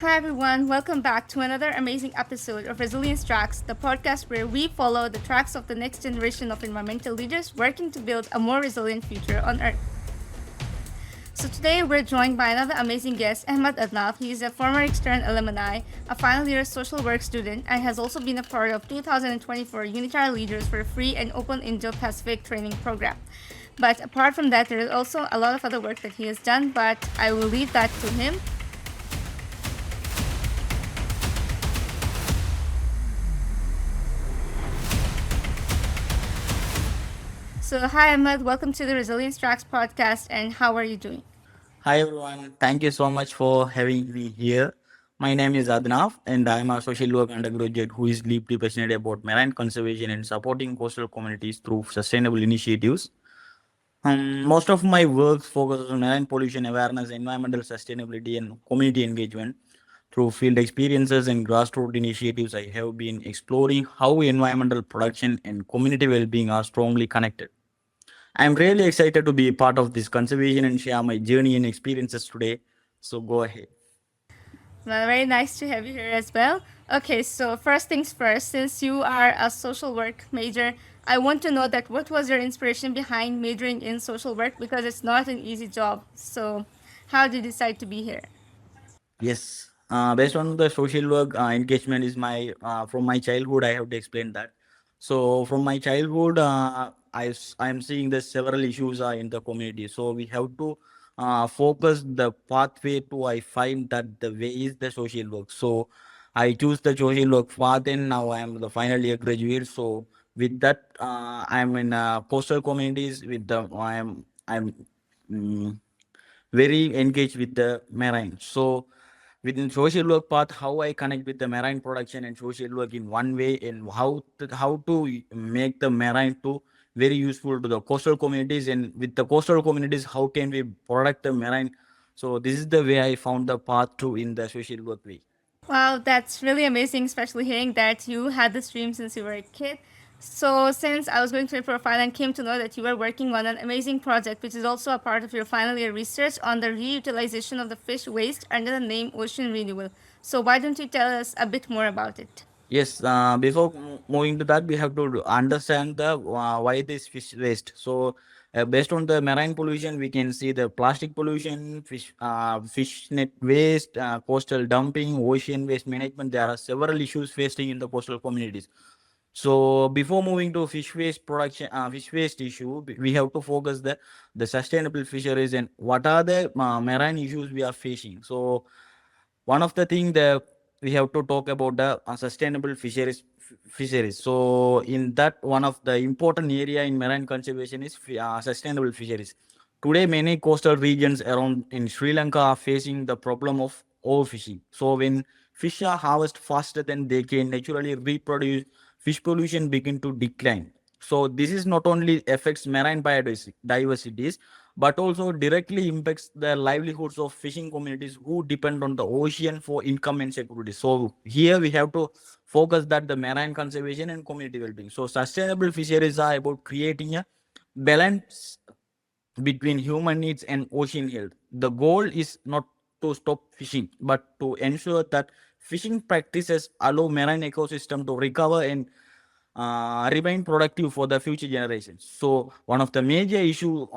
Hi everyone, welcome back to another amazing episode of Resilience Tracks, the podcast where we follow the tracks of the next generation of environmental leaders working to build a more resilient future on Earth. So today we're joined by another amazing guest, Ahmad Adnaf. He is a former extern alumni, a final year social work student, and has also been a part of 2024 Unitary Leaders for a Free and Open Indo-Pacific Training Program. But apart from that, there is also a lot of other work that he has done, but I will leave that to him. So, hi Ahmed, welcome to the Resilience Tracks podcast, and how are you doing? Hi everyone, thank you so much for having me here. My name is Adnaf and I am a social work undergraduate who is deeply passionate about marine conservation and supporting coastal communities through sustainable initiatives. Most of my work focuses on marine pollution awareness, environmental sustainability, and community engagement. Through field experiences and grassroots initiatives, I have been exploring how environmental protection and community well-being are strongly connected. I'm really excited to be part of this conservation and share my journey and experiences today. So go ahead. Well, very nice to have you here as well. Okay, so first things first, since you are a social work major, I want to know that what was your inspiration behind majoring in social work because it's not an easy job. So, how did you decide to be here? Yes. Based on the social work engagement is my from my childhood. I have to explain that. So from my childhood, I am seeing the several issues in the community. So we have to focus the pathway to I find that the way is the social work. So I choose the social work path, and now I am the final year graduate. So with that, I am in coastal communities. With the I'm mm, very engaged with the marine. So within social work path, how I connect with the marine production and social work in one way, and how to make the marine to very useful to the coastal communities, and with the coastal communities, how can we protect the marine? So this is the way I found the path to in the social work way. Wow, that's really amazing, especially hearing that you had this dream since you were a kid. So, since I was going through your profile and came to know that you were working on an amazing project, which is also a part of your final year research on the reutilization of the fish waste under the name Ocean Renewal. So, why don't you tell us a bit more about it? Yes, before moving to that, we have to understand the why this fish waste. So, based on the marine pollution, we can see the plastic pollution, fish net waste, coastal dumping, ocean waste management. There are several issues facing in the coastal communities. So, before moving to fish waste production, fish waste issue, we have to focus the sustainable fisheries and what are the marine issues we are facing. So, one of the thing that we have to talk about the sustainable fisheries. So in that, one of the important area in marine conservation is sustainable fisheries. Today many coastal regions around in Sri Lanka are facing the problem of overfishing. So when fish are harvested faster than they can naturally reproduce, fish pollution begin to decline. So this is not only affects marine biodiversity, but also directly impacts the livelihoods of fishing communities who depend on the ocean for income and security. So here we have to focus that the marine conservation and community well-being. So sustainable fisheries are about creating a balance between human needs and ocean health. The goal is not to stop fishing, but to ensure that fishing practices allow marine ecosystem to recover and remain productive for the future generations. So one of the major issue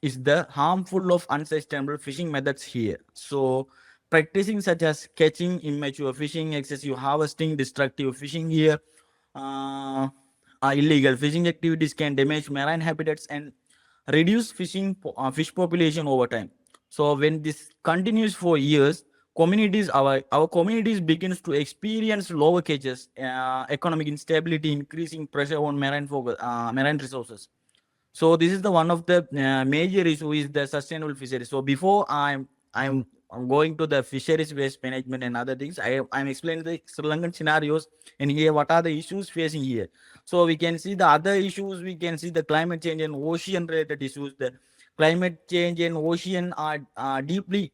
is the harmful of unsustainable fishing methods here. So practicing such as catching immature fishing, excessive harvesting, destructive fishing here, uh, illegal fishing activities can damage marine habitats and reduce fish population over time. So when this continues for years, our communities begins to experience lower catches, economic instability, increasing pressure on marine resources. So this is the one of the major issue is the sustainable fisheries. So before I'm going to the fisheries waste management and other things, I'm explaining the Sri Lankan scenarios and here what are the issues facing here. So we can see the other issues. We can see the climate change and ocean related issues. The climate change and ocean are deeply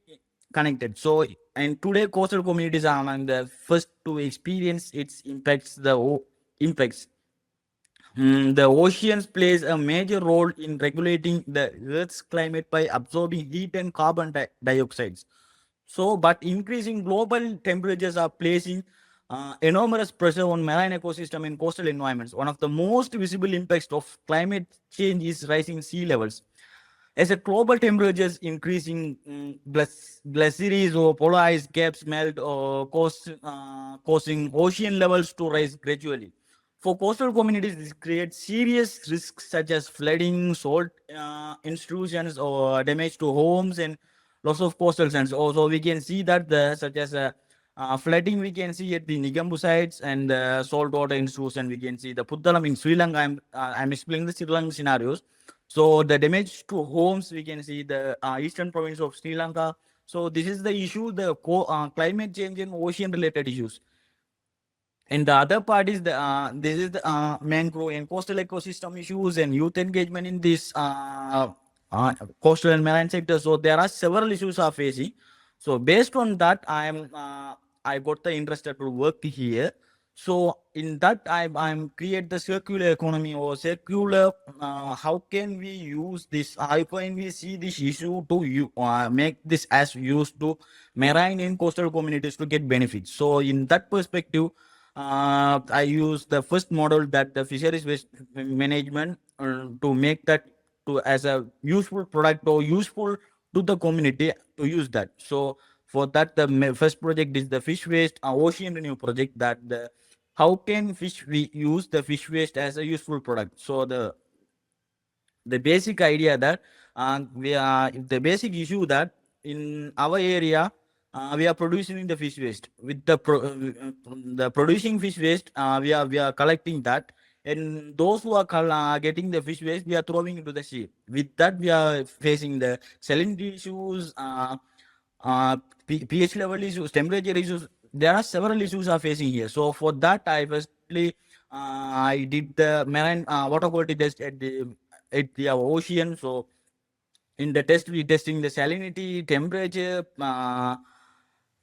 connected. So and today coastal communities are among the first to experience its impacts. The oceans plays a major role in regulating the Earth's climate by absorbing heat and carbon dioxide. So, but increasing global temperatures are placing enormous pressure on marine ecosystem and coastal environments. One of the most visible impacts of climate change is rising sea levels. As a global temperatures increasing, glaciers or polar ice caps melt or causing ocean levels to rise gradually. For coastal communities, this creates serious risks such as flooding, salt intrusions, or damage to homes and loss of coastal sands. Also, we can see that such as flooding, we can see at the Nigambu sites and saltwater intrusion. We can see the Puttalam in Sri Lanka. I'm explaining the Sri Lankan scenarios. So the damage to homes, we can see the eastern province of Sri Lanka. So this is the issue, the climate change and ocean related issues. And the other part is the this is the mangrove and coastal ecosystem issues and youth engagement in this coastal and marine sector. So there are several issues are facing. So based on that, I got the interest to work here. So in that, I'm create the circular economy or circular. How can we use this? How can we see this issue to make this as used to marine and coastal communities to get benefits? So in that perspective, I use the first model that the fisheries waste management to make that to as a useful product or useful to the community to use that. So for that, the first project is the fish waste ocean renew project. That the how can fish we use the fish waste as a useful product. So the basic idea that we are the basic issue that in our area we are producing the fish waste with the producing fish waste we are collecting that, and those who are getting the fish waste we are throwing into the sea. With that we are facing the salinity issues, uh, pH level issues, temperature issues. There are several issues are facing here. So for that, I firstly I did the marine water quality test at the ocean. So in the test, we testing the salinity, temperature,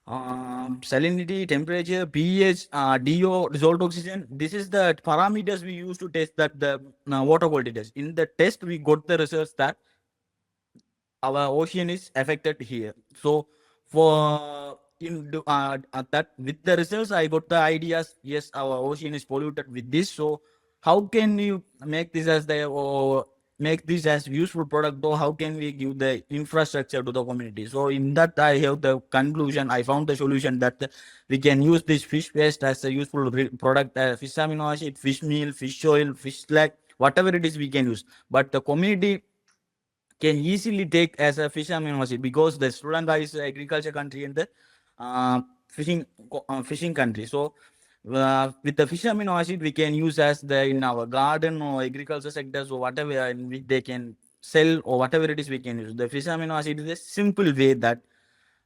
salinity, temperature, pH, DO, dissolved oxygen. This is the parameters we use to test that the water quality test. In the test, we got the results that our ocean is affected here. So for that with the results, I got the ideas. Yes, our ocean is polluted with this. So how can you make this as the or make this as useful product, or how can we give the infrastructure to the community? So in that I have the conclusion. I found the solution that we can use this fish waste as a useful product, fish amino acid, fish meal, fish oil, fish slack, whatever it is we can use. But the community can easily take as a fish amino acid because the Sri Lanka is an agriculture country and the fishing country. So with the fish amino acid we can use as the in our garden or agriculture sectors or whatever in which they can sell or whatever it is we can use. The fish amino acid is a simple way that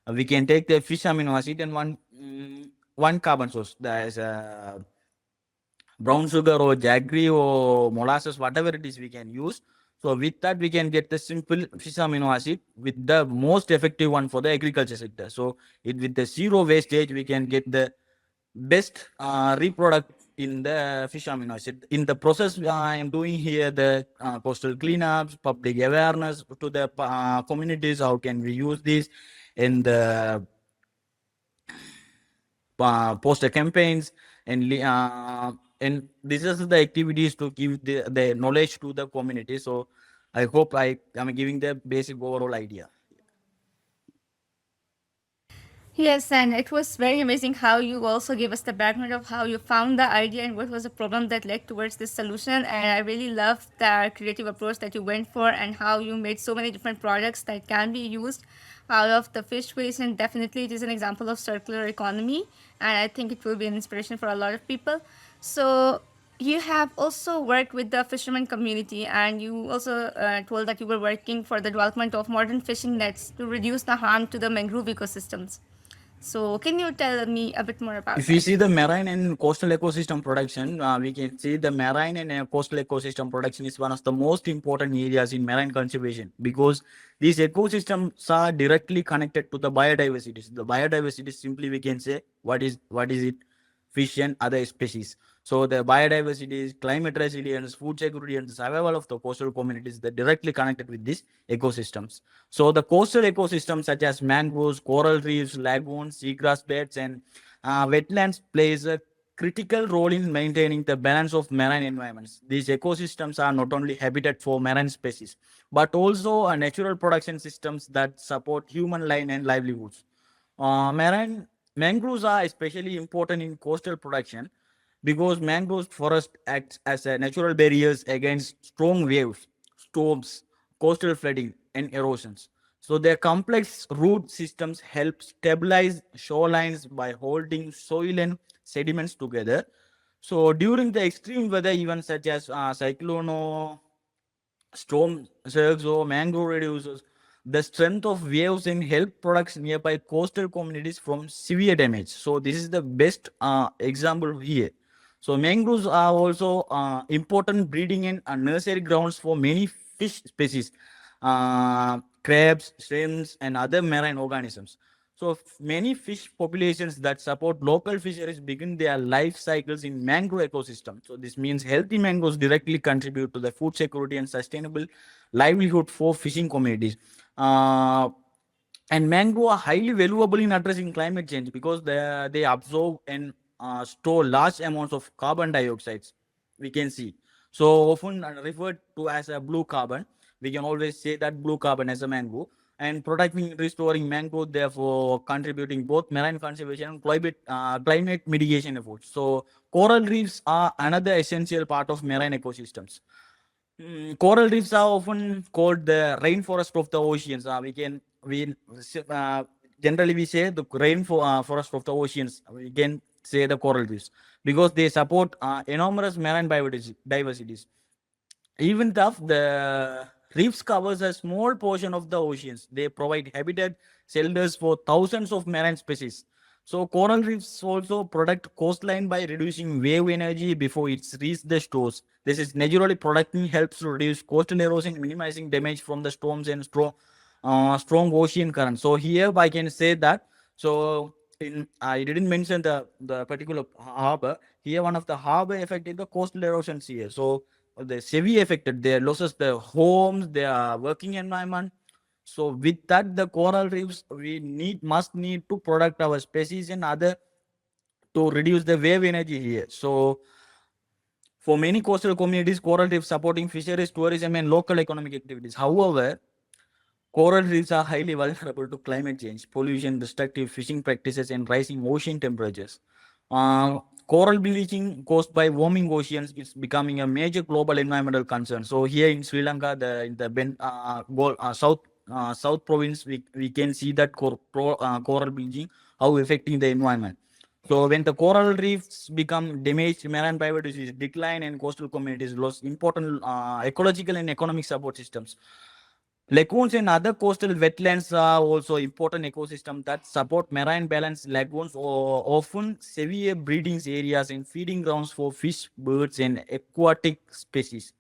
we can take the fish amino acid and one carbon source, that is brown sugar or jaggery or molasses, whatever it is we can use. So with that, we can get the simple fish amino acid with the most effective one for the agriculture sector. So with the zero wastage, we can get the best reproduct in the fish amino acid. In the process, I am doing here the coastal cleanups, public awareness to the communities. How can we use this in the poster campaigns and this is the activities to give the knowledge to the community. So I hope I am giving the basic overall idea. Yes, and it was very amazing how you also gave us the background of how you found the idea and what was the problem that led towards this solution. And I really loved the creative approach that you went for and how you made so many different products that can be used out of the fish waste. And definitely, it is an example of circular economy. And I think it will be an inspiration for a lot of people. So, you have also worked with the fisherman community, and you also told that you were working for the development of modern fishing nets to reduce the harm to the mangrove ecosystems. So, can you tell me a bit more about If we that? see the marine and coastal ecosystem production, we can see the marine and coastal ecosystem production is one of the most important areas in marine conservation because these ecosystems are directly connected to the biodiversity. The biodiversity simply we can say what is it, fish and other species. So the biodiversity, climate resilience, food security, and the survival of the coastal communities that directly connected with these ecosystems. So the coastal ecosystems such as mangroves, coral reefs, lagoons, seagrass beds, and wetlands plays a critical role in maintaining the balance of marine environments. These ecosystems are not only habitat for marine species, but also a natural production systems that support human life and livelihoods. Marine mangroves are especially important in coastal production because mangrove forest acts as a natural barriers against strong waves, storms, coastal flooding, and erosions. So their complex root systems help stabilize shorelines by holding soil and sediments together. So during the extreme weather events such as cyclone or storm surge or mangrove reduces the strength of waves and help protect nearby coastal communities from severe damage. So this is the best example here. So mangroves are also important breeding and nursery grounds for many fish species, crabs, shrimps, and other marine organisms. So many fish populations that support local fisheries begin their life cycles in mangrove ecosystem. So this means healthy mangroves directly contribute to the food security and sustainable livelihood for fishing communities. Uh, and mangrove are highly valuable in addressing climate change because they absorb and store large amounts of carbon dioxide. We can see. So often referred to as a blue carbon. We can always say that blue carbon as a mangrove and protecting, restoring mangrove, therefore contributing both marine conservation and climate mitigation efforts. So coral reefs are another essential part of marine ecosystems. Coral reefs are often called the rainforest of the oceans. We generally we say the forest of the oceans. We can say the coral reefs because they support enormous marine biodiversities. Even though the reefs covers a small portion of the oceans, they provide habitat shelters for thousands of marine species. So coral reefs also protect coastline by reducing wave energy before it's reached the shores. This is naturally protecting helps to reduce coastal erosion, minimizing damage from the storms and strong ocean currents. So here I can say that. So I didn't mention the particular harbor. Here one of the harbor affected the coastal erosions here. So the severe affected, they loses their homes, their working environment. So with that, the coral reefs we must need to protect our species and other to reduce the wave energy here. So for many coastal communities, coral reefs supporting fisheries, tourism, and local economic activities. However, coral reefs are highly vulnerable to climate change, pollution, destructive fishing practices, and rising ocean temperatures. Coral bleaching caused by warming oceans is becoming a major global environmental concern. So here in Sri Lanka, in the south province, we can see that coral bleaching how affecting the environment. So when the coral reefs become damaged, marine biodiversity decline, and coastal communities lose important ecological and economic support systems. Lagoons and other coastal wetlands are also important ecosystems that support marine balance. Lagoons are often severe breeding areas and feeding grounds for fish, birds, and aquatic species.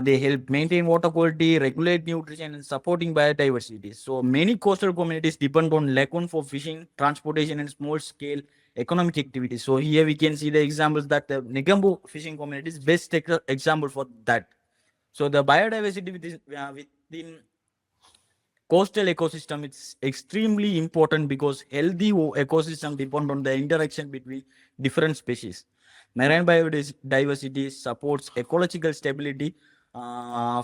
They help maintain water quality, regulate nutrition, and supporting biodiversity. So many coastal communities depend on lagoon for fishing, transportation, and small-scale economic activities. So here we can see the examples that the Negombo fishing community is best example for that. So the biodiversity within coastal ecosystem is extremely important because healthy ecosystem depend on the interaction between different species. Marine biodiversity supports ecological stability,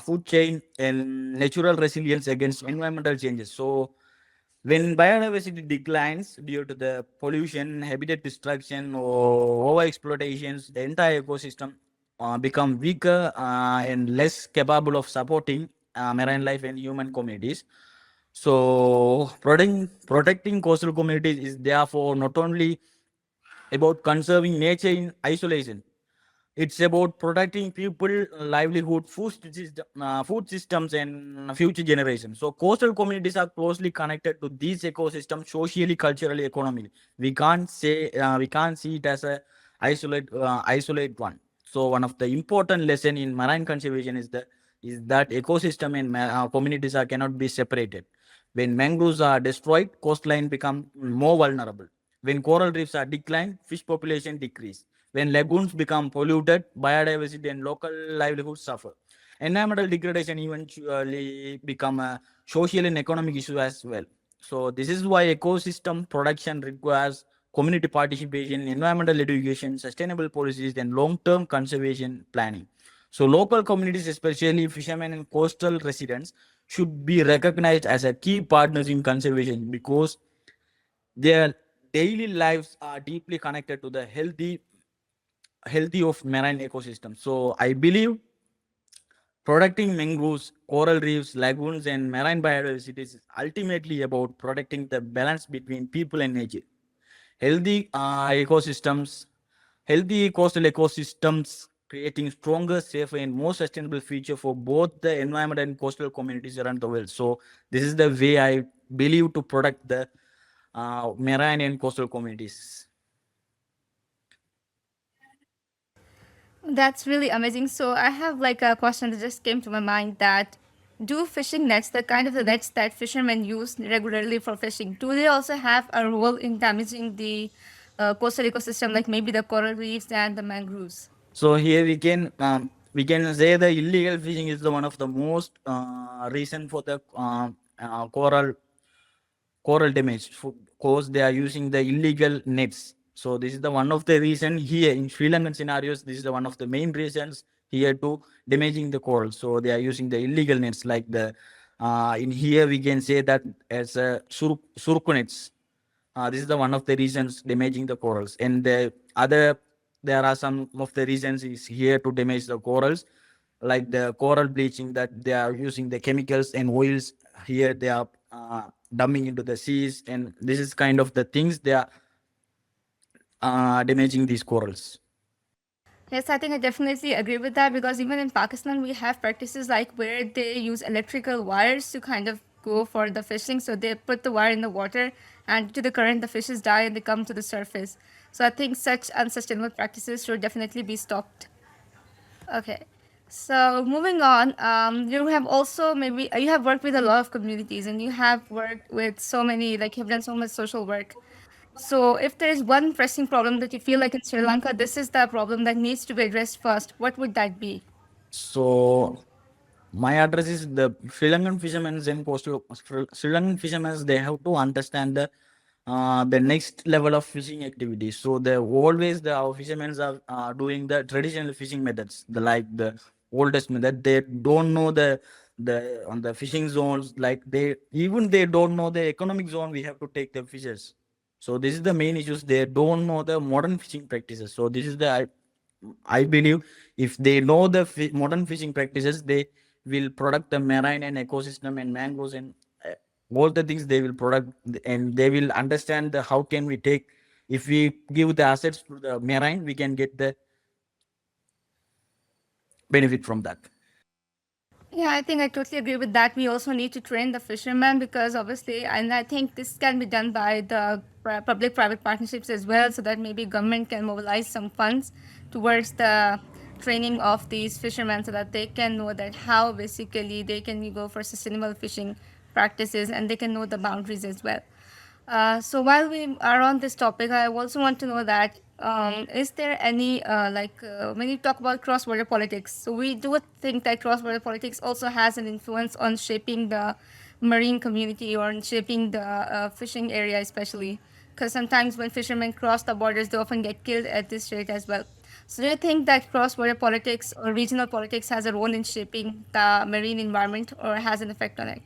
food chain, and natural resilience against environmental changes. So when biodiversity declines due to the pollution, habitat destruction, or overexploitations, the entire ecosystem become weaker and less capable of supporting marine life and human communities. So protecting coastal communities is therefore not only about conserving nature in isolation. It's about protecting people, livelihood, food systems, and future generations. So coastal communities are closely connected to these ecosystems socially, culturally, economically. We can't see it as a isolate one. So one of the important lesson in marine conservation is that ecosystem and communities are cannot be separated. When mangroves are destroyed, coastline become more vulnerable. When coral reefs are declined, fish population decrease. When lagoons become polluted, biodiversity and local livelihoods suffer. Environmental degradation eventually become a social and economic issue as well. So this is why ecosystem protection requires community participation, environmental education, sustainable policies, and long-term conservation planning. So local communities, especially fishermen and coastal residents, should be recognized as a key partners in conservation because their daily lives are deeply connected to the healthy of marine ecosystem. So I believe protecting mangroves, coral reefs, lagoons, and marine biodiversity is ultimately about protecting the balance between people and nature. Healthy ecosystems, healthy coastal ecosystems, creating stronger, safer, and more sustainable future for both the environment and coastal communities around the world. So this is the way I believe to protect the marine and coastal communities. That's really amazing. So I have like a question that just came to my mind that do fishing nets, the kind of the nets that fishermen use regularly for fishing, do they also have a role in damaging the coastal ecosystem, like maybe the coral reefs and the mangroves? So here we can say the illegal fishing is the one of the most reason for the coral damage because they are using the illegal nets. So this is the one of the reason here in Sri Lankan scenarios. This is the one of the main reasons here to damaging the coral. So they are using the illegal nets like the in here we can say that as a surku nets. This is the one of the reasons damaging the corals. And the other, there are some of the reasons is here to damage the corals, like the coral bleaching that they are using the chemicals and oils. Here they are dumping into the seas, and this is kind of the things they are damaging these corals. Yes, I think I definitely agree with that because even in Pakistan, we have practices like where they use electrical wires to kind of go for the fishing. So they put the wire in the water, and to the current, the fishes die and they come to the surface. So I think such unsustainable practices should definitely be stopped. Okay. So moving on, you have also maybe you have worked with a lot of communities and you have worked with so many, like you've done so much social work. So if there is one pressing problem that you feel like in Sri Lanka, this is the problem that needs to be addressed first, what would that be? So my address is the Sri Lankan fishermen and coastal Sri Lankan fishermen. They have to understand the next level of fishing activities. So they always the our fishermen are doing the traditional fishing methods, the like the oldest method. They don't know the on the fishing zones. Like they don't know the economic zone. We have to take the fishes. So this is the main issues. They don't know the modern fishing practices. So this is the I believe if they know the modern fishing practices, they will protect the marine and ecosystem and mangroves and all the things they will product, and they will understand the how can we take, if we give the assets to the marine, we can get the benefit from that. Yeah, I think I totally agree with that. We also need to train the fishermen because obviously, and I think this can be done by the public-private partnerships as well, so that maybe government can mobilize some funds towards the training of these fishermen so that they can know that how basically they can go for sustainable fishing practices and they can know the boundaries as well. So while we are on this topic, I also want to know that is there any when you talk about cross-border politics, so we do think that cross-border politics also has an influence on shaping the marine community or in shaping the fishing area, especially because sometimes when fishermen cross the borders, they often get killed at this rate as well. So do you think that cross-border politics or regional politics has a role in shaping the marine environment or has an effect on it?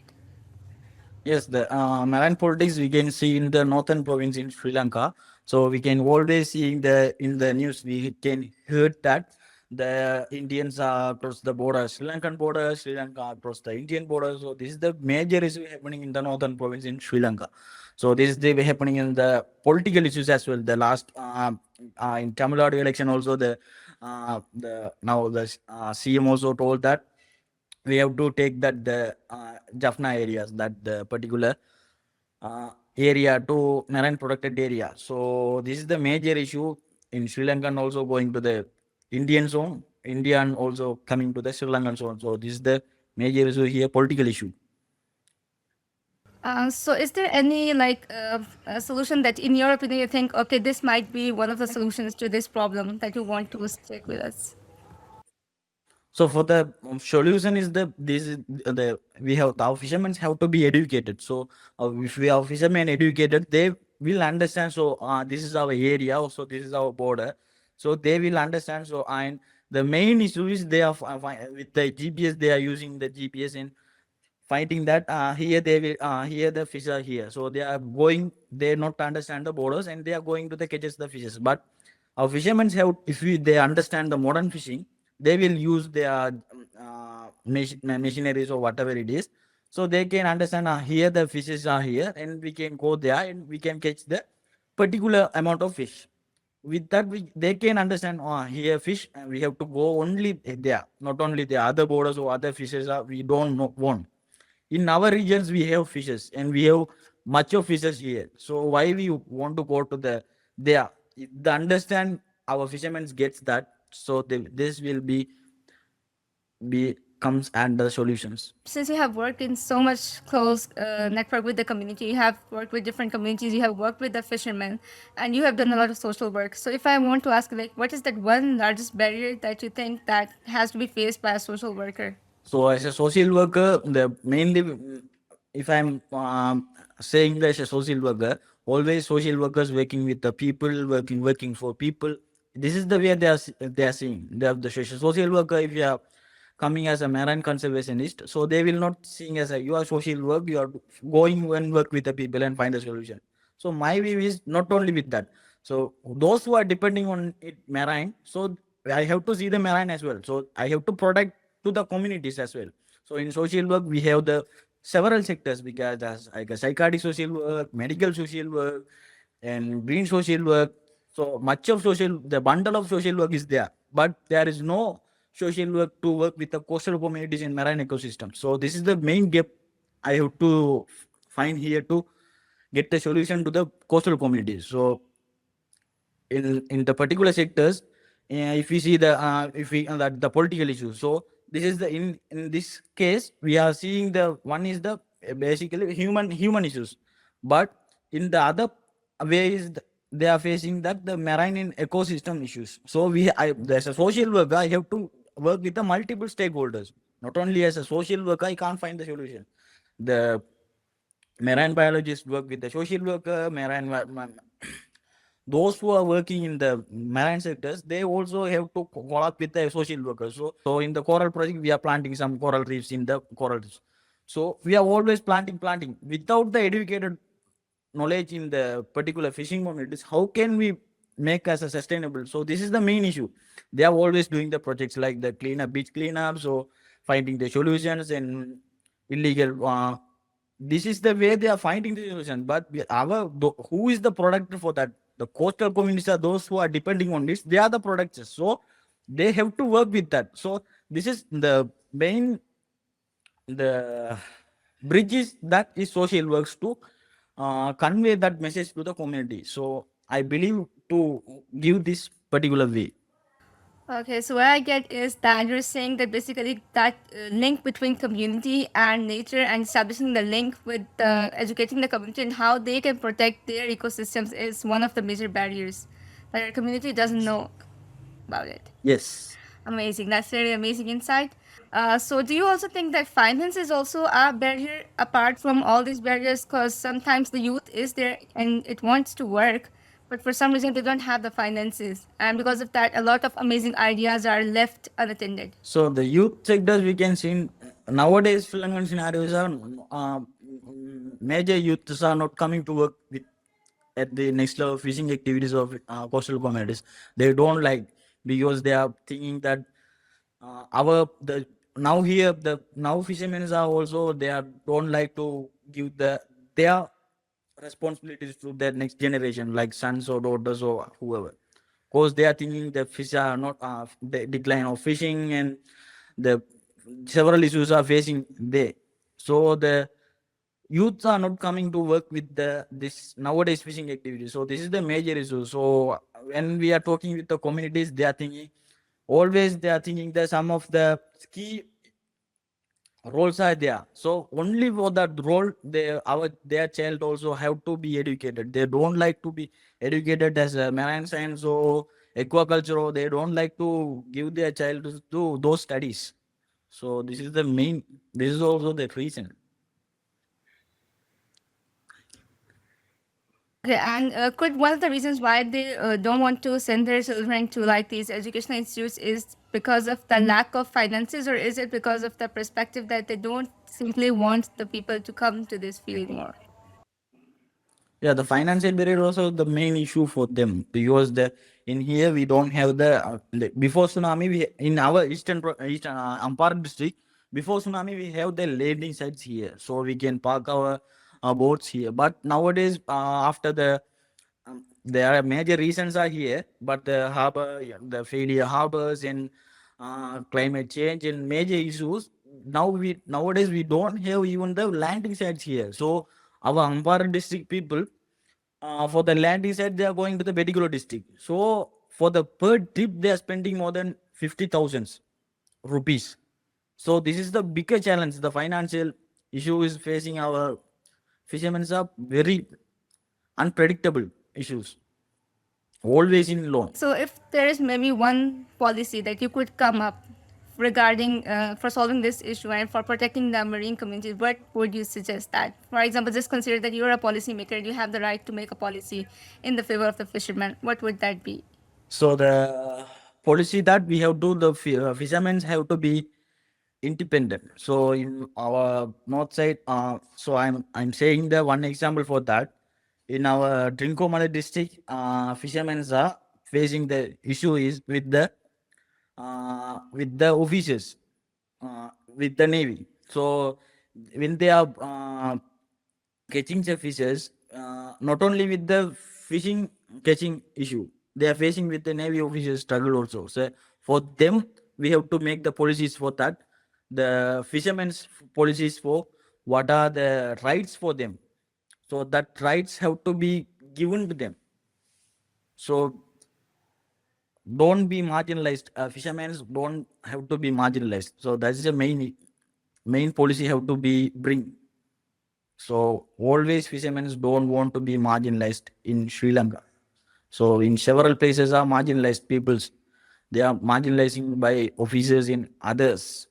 Yes, the marine politics we can see in the northern province in Sri Lanka. So we can always see in the news we can heard that the Indians are across the border, Sri Lankan border, Sri Lanka across the Indian border. So this is the major issue happening in the northern province in Sri Lanka. So this is the happening in the political issues as well. The last in Tamil Nadu election also the now the CM also told that we have to take that the Jaffna areas, that the particular area to marine protected area. So this is the major issue in Sri Lanka and also going to the Indian zone, Indian also coming to the Sri Lankan zone. So this is the major issue here, political issue. So, is there any a solution that, in your opinion, you think, okay, this might be one of the solutions to this problem that you want to stick with us? So for the solution is the this is the we have our fishermen have to be educated. So if we have fishermen educated, they will understand. So this is our area, so this is our border. So they will understand. So and the main issue is they are with the GPS. They are using the GPS and finding that here they will here the fish are here, so they are going, they not understand the borders and they are going to the catches the fishes. But our fishermen have, if they understand the modern fishing, they will use their machineries or whatever it is, so they can understand here the fishes are here and we can go there and we can catch the particular amount of fish. With that they can understand, here fish and we have to go only there, not only the other borders or other fishes are we don't know, want. In our regions we have fishes and we have much of fishes here, so why we want to go to the there? If they understand, our fishermen gets that, so this will be comes under solutions. Since you have worked in so much close network with the community, you have worked with different communities, you have worked with the fishermen, and you have done a lot of social work. So if I want to ask, like, what is that one largest barrier that you think that has to be faced by a social worker? So as a social worker, the mainly, if I'm saying that as a social worker, always social workers working with the people, working for people. This is the way they are seeing. They have the social worker. If you are coming as a marine conservationist, so they will not seeing as a you are social work. You are going and work with the people and find a solution. So my view is not only with that. So those who are depending on it marine, so I have to see the marine as well. So I have to protect to the communities as well. So in social work, we have the several sectors because as like a psychiatric social work, medical social work, and green social work. So much of social, the bundle of social work is there, but there is no social work to work with the coastal communities and marine ecosystem. So this is the main gap I have to find here to get the solution to the coastal communities. So in the particular sectors, if we see the if we that the political issues, so this is the in this case we are seeing the one is the basically human issues, but in the other way is they are facing that the marine and ecosystem issues. So as a social worker I have to work with the multiple stakeholders, not only as a social worker I can't find the solution. The marine biologists work with the social worker, those who are working in the marine sectors, they also have to call up with the social workers. So in the coral project, we are planting some coral reefs in the coral reefs. So we are always planting. Without the educated knowledge in the particular fishing communities, how can we make us a sustainable? So this is the main issue. They are always doing the projects like the cleanup, beach cleanups, or finding the solutions and illegal. This is the way they are finding the solution. But who is the product for that? The coastal communities are those who are depending on this. They are the products. So they have to work with that. So this is the main the bridges that is social works to convey that message to the community. So I believe to give this particular way. Okay, so what I get is that you're saying that basically that link between community and nature and establishing the link with educating the community and how they can protect their ecosystems is one of the major barriers that our community doesn't know about it. Yes. Amazing. That's very amazing insight. So, do you also think that finance is also a barrier apart from all these barriers? Because sometimes the youth is there and it wants to work, but for some reason they don't have the finances. And because of that, a lot of amazing ideas are left unattended. So the youth sectors we can see nowadays Sri Lankan scenarios are major youths are not coming to work with at the next level fishing activities of coastal communities. They don't like because they are thinking that our the now here the now fishermen are also they are don't like to give their responsibilities to their next generation like sons or daughters or whoever, because they are thinking the fish are not the decline of fishing and the several issues are facing there. So the youths are not coming to work with the this nowadays fishing activity. So this is the major issue. So when we are talking with the communities, they are thinking always they are thinking that some of the key roles are there. So only for that role, their child also have to be educated. They don't like to be educated as a marine science or aquaculture, or they don't like to give their child to do those studies. So this is the main. This is also the reason. Okay, and could one of the reasons why they don't want to send their children to like these educational institutes is because of the lack of finances, or is it because of the perspective that they don't simply want the people to come to this field more? Yeah, the financial barrier also the main issue for them, because the in here we don't have before tsunami we in our eastern Ampara district, before tsunami we have the landing sites here, so we can park our boats here. But nowadays, after there are major reasons are here, but the harbor, yeah, the failure harbors and climate change and major issues. Nowadays we don't have even the landing sites here. So our Ampara district people, for the landing site, they are going to the Bedigulo district. So for the per trip, they are spending more than 50,000 rupees. So this is the bigger challenge. The financial issue is facing our fishermen are very unpredictable issues, always in loan. So, if there is maybe one policy that you could come up regarding for solving this issue and for protecting the marine community, what would you suggest that? For example, just consider that you're a policymaker and you have the right to make a policy in the favor of the fishermen. What would that be? So the policy that we have to fishermen have to be independent. So in our north side, so I'm saying the one example for that. In our Trincomalee district, fishermen are facing the issue is with the officers, with the navy. So when they are catching the fishes, not only with the fishing catching issue, they are facing with the navy officers struggle also. So for them, we have to make the policies for that. The fishermen's policies for what are the rights for them. So that rights have to be given to them. So don't be marginalized. Fishermen don't have to be marginalized. So that's the main policy have to be bring. So always fishermen don't want to be marginalized in Sri Lanka. So in several places are marginalized peoples. They are marginalizing by officers in others.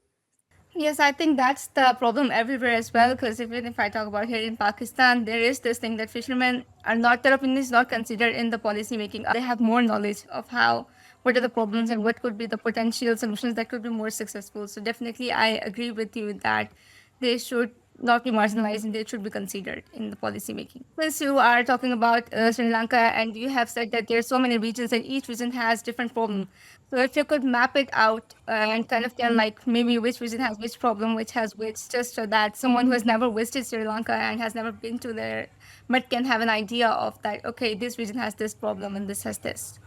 Yes, I think that's the problem everywhere as well. Because even if I talk about here in Pakistan, there is this thing that fishermen are not, their opinion is not considered in the policy making. They have more knowledge of how, what are the problems and what could be the potential solutions that could be more successful. So definitely, I agree with you that they should not be marginalized and they should be considered in the policy making. Since you are talking about Sri Lanka and you have said that there are so many regions and each region has different problems. So if you could map it out and kind of tell like maybe which region has which problem, which has which, just so that someone who has never visited Sri Lanka and has never been to there but can have an idea of that, okay, this region has this problem and this has this.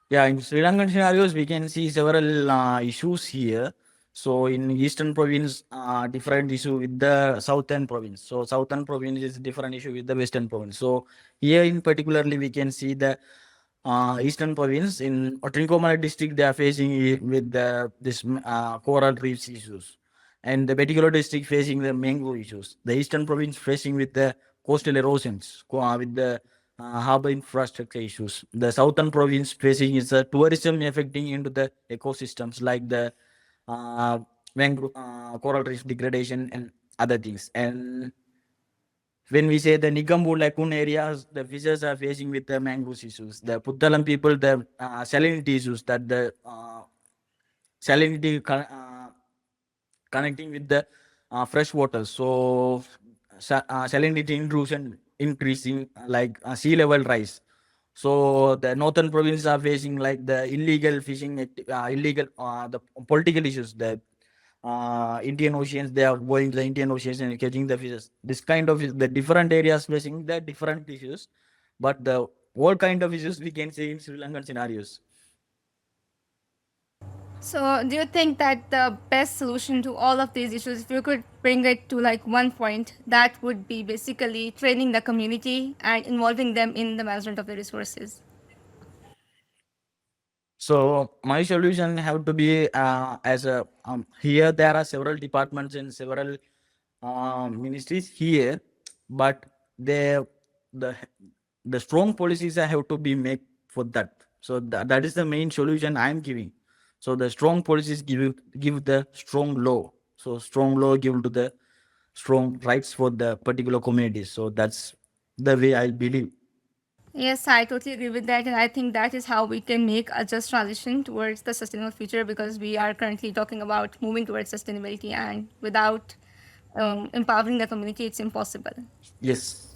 Yeah, in Sri Lankan scenarios, we can see several issues here. So in Eastern province, different issue with the Southern province. So Southern province is different issue with the Western province. So here in particularly, we can see the Eastern province in Trincomalee district, they are facing with this coral reefs issues, and the particular district facing the mangrove issues. The Eastern province facing with the coastal erosions, with the harbor infrastructure issues. The Southern province facing is tourism affecting into the ecosystems like the uh, mangrove, coral reef degradation and other things. And when we say the Nigambu lagoon areas, the fishers are facing with the mangrove issues. The Puttalam people, the salinity issues, that the salinity connecting with the fresh water. So salinity intrusion increasing like sea level rise. So the northern provinces are facing like the illegal fishing, illegal the political issues. The Indian Oceans, they are going to the Indian Oceans and catching the fishes. This kind of the different areas facing the different issues, but the all kind of issues we can see in Sri Lankan scenarios. So, do you think that the best solution to all of these issues, if you could bring it to like one point, that would be basically training the community and involving them in the management of the resources? So my solution have to be as a here there are several departments and several ministries here, but they the the strong policies have to be made for that. So that is the main solution I am giving. So the strong policies give the strong law. So strong law give to the strong rights for the particular communities. So that's the way I believe. Yes, I totally agree with that. And I think that is how we can make a just transition towards the sustainable future, because we are currently talking about moving towards sustainability, and without empowering the community, it's impossible. Yes.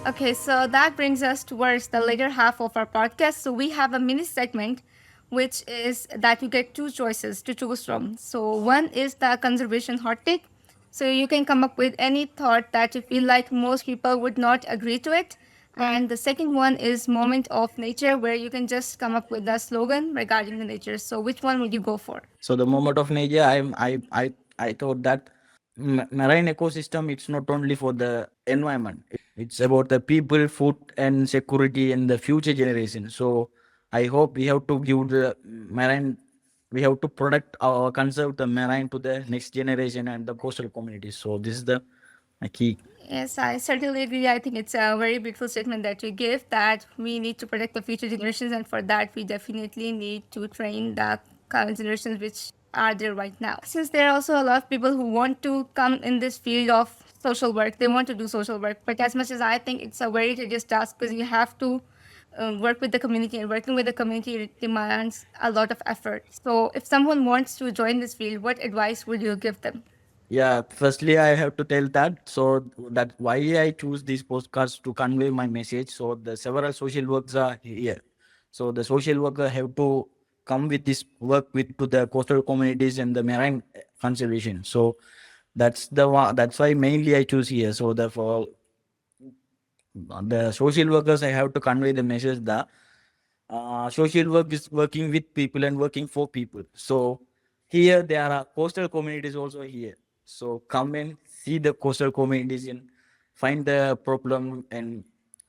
Okay, so that brings us towards the later half of our podcast. So we have a mini segment, which is that you get two choices to choose from. So one is the conservation hot take. So you can come up with any thought that you feel like most people would not agree to it. And the second one is moment of nature, where you can just come up with a slogan regarding the nature. So which one would you go for? So the moment of nature, I thought that marine ecosystem, it's not only for the environment. It's about the people, food, and security, and the future generation. So I hope we have to give the marine. We have to protect or conserve the marine to the next generation and the coastal communities. So this is the key. Yes, I certainly agree. I think it's a very beautiful statement that you give, that we need to protect the future generations, and for that, we definitely need to train the current generations which are there right now. Since there are also a lot of people who want to come in this field of social work, they want to do social work, but as much as I think it's a very tedious task, because you have to work with the community, and working with the community demands a lot of effort. So, if someone wants to join this field, what advice would you give them? Yeah, firstly, I have to tell that. So that why I choose these postcards to convey my message. So the several social works are here. So the social worker have to come with this work with to the coastal communities and the marine conservation. So that's why mainly I choose here. So therefore the social workers I have to convey the message that social work is working with people and working for people. So here there are coastal communities also here. So come and see the coastal communities and find the problem and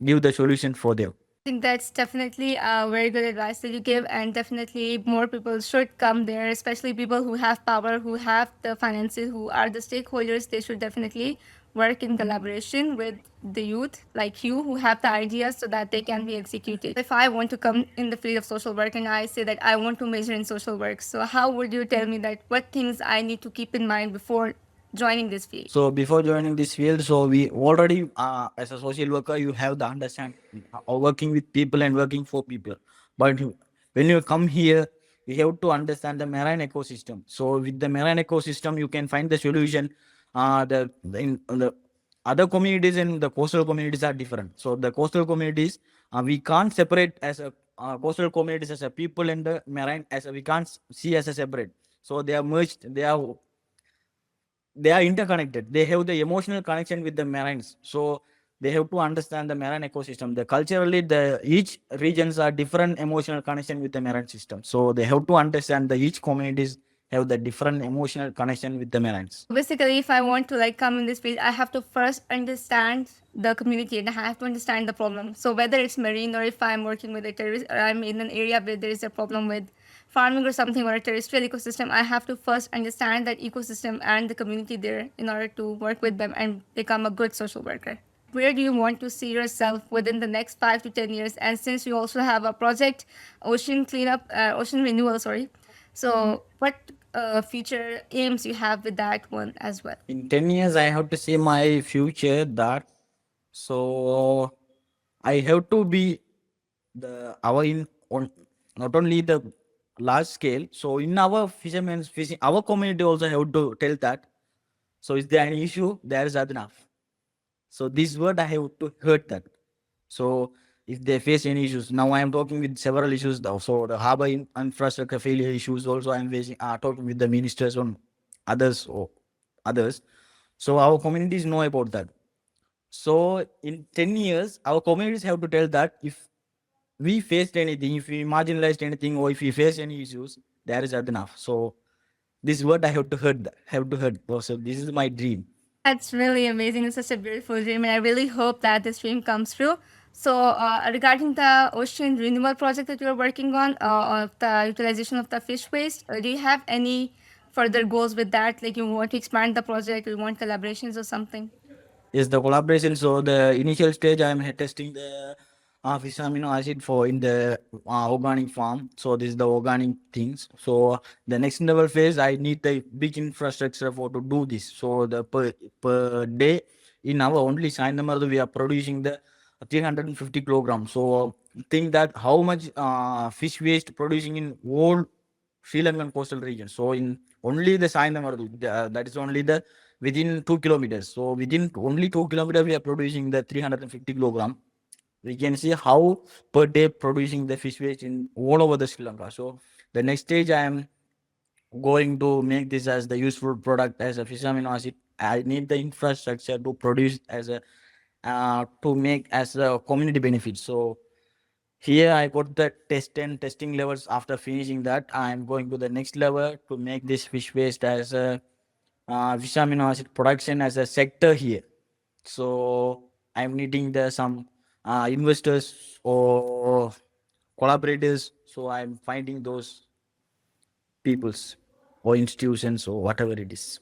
give the solution for them. I think that's definitely a very good advice that you give, and definitely more people should come there, especially people who have power, who have the finances, who are the stakeholders. They should definitely work in collaboration with the youth like you who have the ideas so that they can be executed. If I want to come in the field of social work and I say that I want to major in social work, so how would you tell me that what things I need to keep in mind before joining this field? So before joining this field, so we already as a social worker, you have the understand working with people and working for people. But when you come here, you have to understand the marine ecosystem. So with the marine ecosystem, you can find the solution. The other communities and the coastal communities are different. So the coastal communities, we can't separate as a coastal communities as a people and the marine as a, we can't see as a separate. So they are merged. They are interconnected. They have the emotional connection with the marines. So they have to understand the marine ecosystem. The culturally, the each regions are different emotional connection with the marine system. So they have to understand the each communities have the different emotional connection with the marines. Basically, if I want to like come in this field, I have to first understand the community and I have to understand the problem. So whether it's marine, or if I'm working with a terrorist, or I'm in an area where there is a problem with farming or something, or a terrestrial ecosystem, I have to first understand that ecosystem and the community there in order to work with them and become a good social worker. Where do you want to see yourself within the next 5 to 10 years? And since you also have a project, ocean renewal, sorry. So, what future aims you have with that one as well? In 10 years, I have to see my future that so I have to be the our in on not only the large scale. So in our fishermen's fishing, our community also have to tell that. So is there any issue? There is Adnaf. So this word I have to heard that. So if they face any issues, now I am talking with several issues now. So the harbor infrastructure failure issues also I am facing. Talking with the ministers on others. So our communities know about that. So in 10 years, our communities have to tell that if we faced anything, if we marginalized anything, or if we face any issues, there is enough. So this word I have to heard. Have to heard. Oh, so this is my dream. That's really amazing. It's such a beautiful dream, and I really hope that this dream comes true. So, regarding the ocean renewal project that you're working on, of the utilization of the fish waste, do you have any further goals with that? Like, you want to expand the project, or you want collaborations or something? Is the collaboration. So the initial stage, I am testing the fish amino acid for in the organic farm. So this is the organic things. So the next level phase, I need the big infrastructure for to do this. So the per day in our only Saindamaradu, we are producing the 350 kilograms. So think that how much fish waste producing in whole Sri Lankan coastal region. So in only the Saindamaradu, that is only the within 2 kilometers. So within only 2 kilometers, we are producing the 350 kilogram. We can see how per day producing the fish waste in all over the Sri Lanka. So the next stage, I am going to make this as the useful product as a fish amino acid. I need the infrastructure to produce as a to make as a community benefit. So here I got the test and testing levels. After finishing that, I am going to the next level to make this fish waste as a fish amino acid production as a sector here. So I'm needing the some investors or collaborators. So I'm finding those peoples or institutions or whatever it is.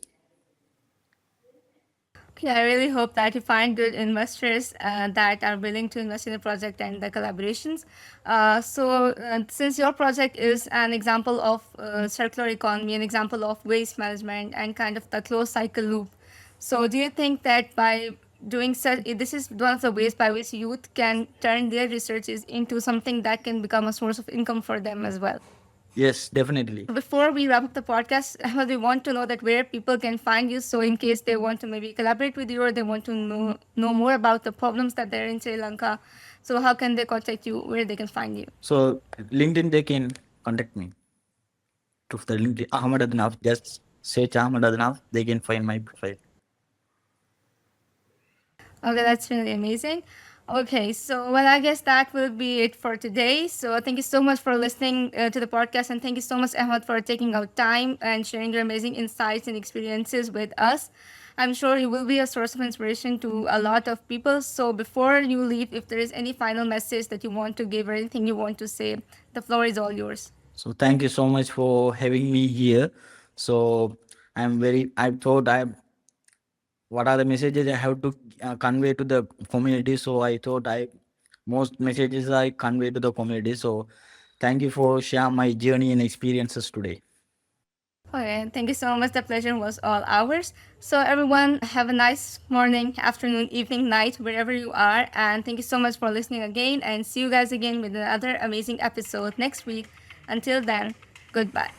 Yeah, I really hope that you find good investors that are willing to invest in the project and the collaborations. Since your project is an example of circular economy, an example of waste management, and kind of the closed cycle loop, so do you think that by doing such, this is one of the ways by which youth can turn their researches into something that can become a source of income for them as well? Yes, definitely. Before we wrap up the podcast, Ahmad, we want to know that where people can find you. So, in case they want to maybe collaborate with you or they want to know more about the problems that they're in Sri Lanka, so how can they contact you? Where they can find you? So LinkedIn, they can contact me to the LinkedIn Ahmad Adnan. Just search Ahmad Adnan. They can find my profile. Okay, that's really amazing. Okay, so well, I guess that will be it for today. So thank you so much for listening to the podcast, and thank you so much, Ahmad, for taking out time and sharing your amazing insights and experiences with us. I'm sure you will be a source of inspiration to a lot of people. So before you leave, if there is any final message that you want to give or anything you want to say, the floor is all yours. So thank you so much for having me here. So I thought what are the messages I have to convey to the community. So I thought most messages I convey to the community. So thank you for sharing my journey and experiences today. Okay, thank you so much. The pleasure was all ours. So, everyone, have a nice morning, afternoon, evening, night, wherever you are. And thank you so much for listening again. And see you guys again with another amazing episode next week. Until then, goodbye.